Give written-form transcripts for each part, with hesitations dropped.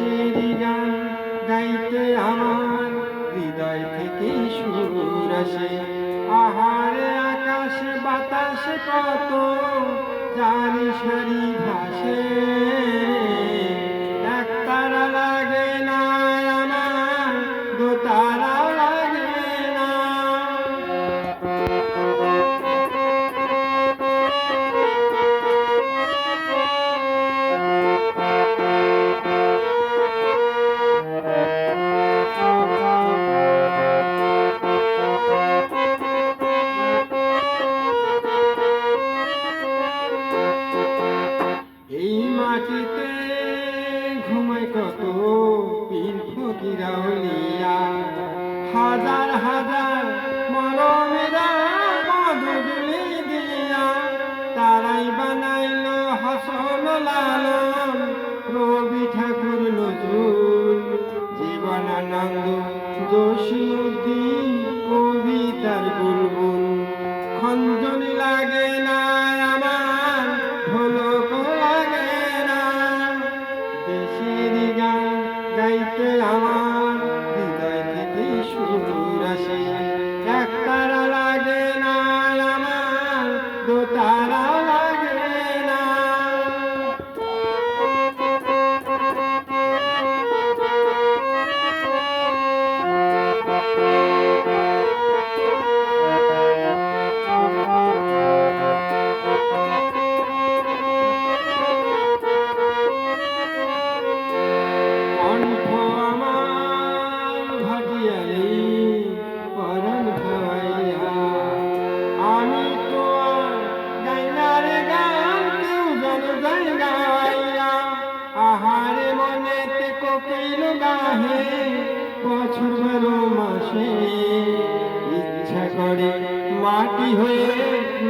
দেশের গান গাইতে আমার হৃদয় থেকে সুর আসে। আহারে আকাশ বাতাস কত জানি সারি ভাসে, একতারা লাগে না আমার, দোতারা লাগে না। এই মাটিতে ঘুমায় কত পীর ফকির আউলিয়া, হাজার হাজার মরমেরা মধুগুলি দিয়া, তারাই বানাইল হাসন লালন রবি ঠাকুর নজরুল, জীবনানন্দ জসীমউদ্দিন কবিতার বুলবুল। খঞ্জনি লাগে না আমার, ঢোলক লাগে না, দেশের গান গাইতে আমার হৃদয় থেকে সুর আসে। একতারা লাগে না আমার, দোতারা লাগে না। কণ্ঠ আমার ভাটিয়ালি পরাণ ভাইয়া, আমি তো আর গাইলার গান কেউ যেন গাই গাইয়া। আহারে মনেতে কোকিল গাহে বছর 12 মাসে, ইচ্ছা করে মাটি হয়ে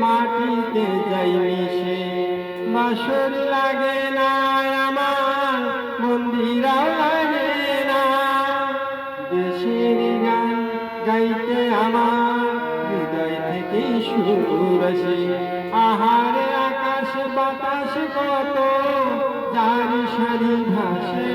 মাটিতে যাই মিশে। বাসর লাগে না আমার, মন্দিরা লাগে না, দেশের গান গাইতে আমার হৃদয় থেকে সুর আসে। আহারে আকাশ বাতাস কত জানি সারি ভাসে,